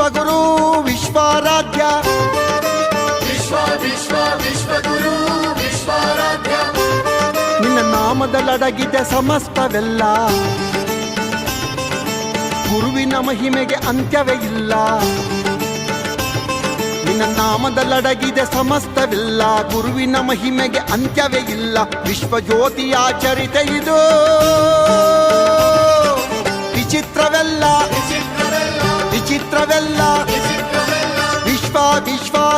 ವಿಶ್ವಗುರು ವಿಶ್ವಾರಾಧ್ಯ ವಿಶ್ವಗುರು ವಿಶ್ವಾರಾಧ್ಯ. ನಿನ್ನ ನಾಮದಲ್ಲಡಗಿದೆ ಸಮಸ್ತವೆಲ್ಲ, ಗುರುವಿನ ಮಹಿಮೆಗೆ ಅಂತ್ಯವೇ ಇಲ್ಲ. ನಿನ್ನ ನಾಮದಲ್ಲಡಗಿದೆ ಸಮಸ್ತವಿಲ್ಲ, ಗುರುವಿನ ಮಹಿಮೆಗೆ ಅಂತ್ಯವೇ ಇಲ್ಲ. ವಿಶ್ವಜ್ಯೋತಿಯ ಚರಿತೆ ಇದು ವಿಚಿತ್ರವೆಲ್ಲ ವಿಚಿತ್ರವೆಲ್ಲ.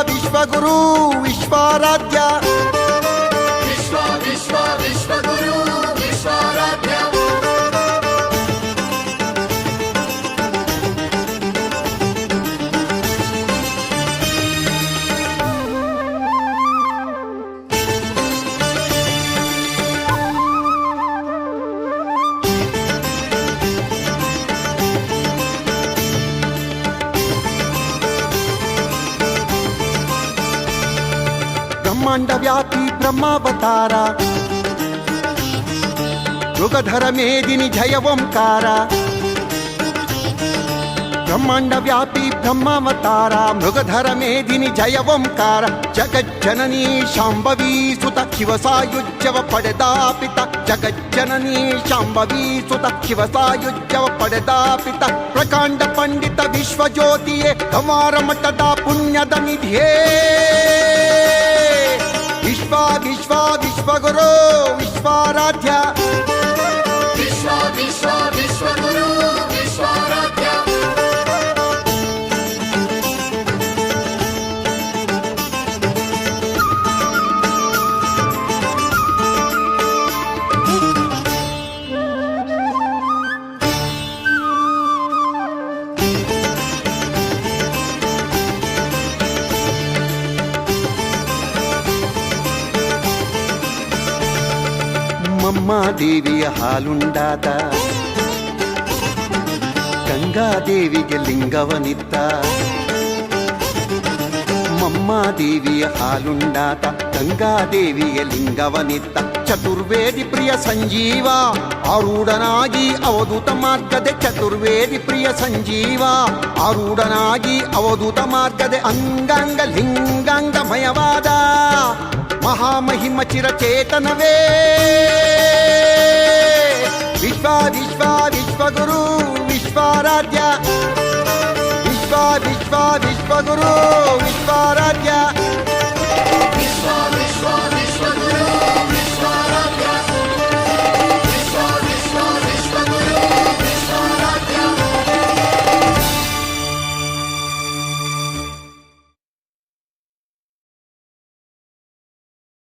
ವಿಶ್ವಗುರು ವಿಶ್ವಾರಾಧ್ಯ ವಿಶ್ವಗುರು ವಿಶ್ವಾರಾಧ್ಯ. ಬ್ರಹ್ಮಾಂಡ ವ್ಯಾಪಿ ಬ್ರಹ್ಮಾವತಾರ, ಮೃಗಧರ ಮೇದಿನಿ ಜಯ ಓಂಕಾರ. ಬ್ರಹ್ಮಾಂಡ ವ್ಯಾಪಿ ಬ್ರಹ್ಮಾವತಾರ, ಮೃಗಧರ ಮೇದಿನಿ ಜಯ ಓಂಕಾರ. ಜಗಜ್ಜನನೀ ಶಾಂಭವಿ ಸುತ ಶಿವ ಸಾಯುಜ್ಯವ ಪಡೆದಾಪಿತ. ಜಗಜ್ಜನನೀ ಶಾಂಭವಿ ಸುತ ಶಿವ ಸಾಯುಜ್ಯವ ಪಡೆದಾಪಿತ. ಪ್ರಕಾಂಡ ಪಂಡಿತ ವಿಶ್ವಜ್ಯೋತಿಯೇ ಕಮಾರ ಮಠದ ಪುಣ್ಯದ ನಿಧಿಯೇ. ವಿಶ್ವಗುರು ವಿಶ್ವಾರಾಧ್ಯ ವಿಶ್ವಗುರು ವಿಶ್ವಾರಾಧ್ಯ. ದೇವಿಯ ಹಾಲುಂಡಾದ, ಗಂಗಾದೇವಿಗೆ ಲಿಂಗವನಿದ್ದ. ಮಮ್ಮಾದೇವಿಯ ಹಾಲುಂಡಾತ, ಗಂಗಾದೇವಿಯ ಲಿಂಗವನಿದ್ದ. ಚತುರ್ವೇದಿ ಪ್ರಿಯ ಸಂಜೀವ ಆರೂಢನಾಗಿ ಅವಧೂತ ಮಾರ್ಗದೆ. ಚತುರ್ವೇದಿ ಪ್ರಿಯ ಸಂಜೀವ ಆರೂಢನಾಗಿ ಅವಧೂತ ಮಾರ್ಗದೆ. ಅಂಗಾಂಗ ಲಿಂಗಾಂಗಮಯವಾದ ಮಹಾಮಹಿಮ ಚಿರಚೇತನವೇ. ವಿಶ್ವಗುರು ವಿಶ್ವಾರಾಧ್ಯ ವಿಶ್ವಗುರು ವಿಶ್ವಾರಾಧ್ಯ.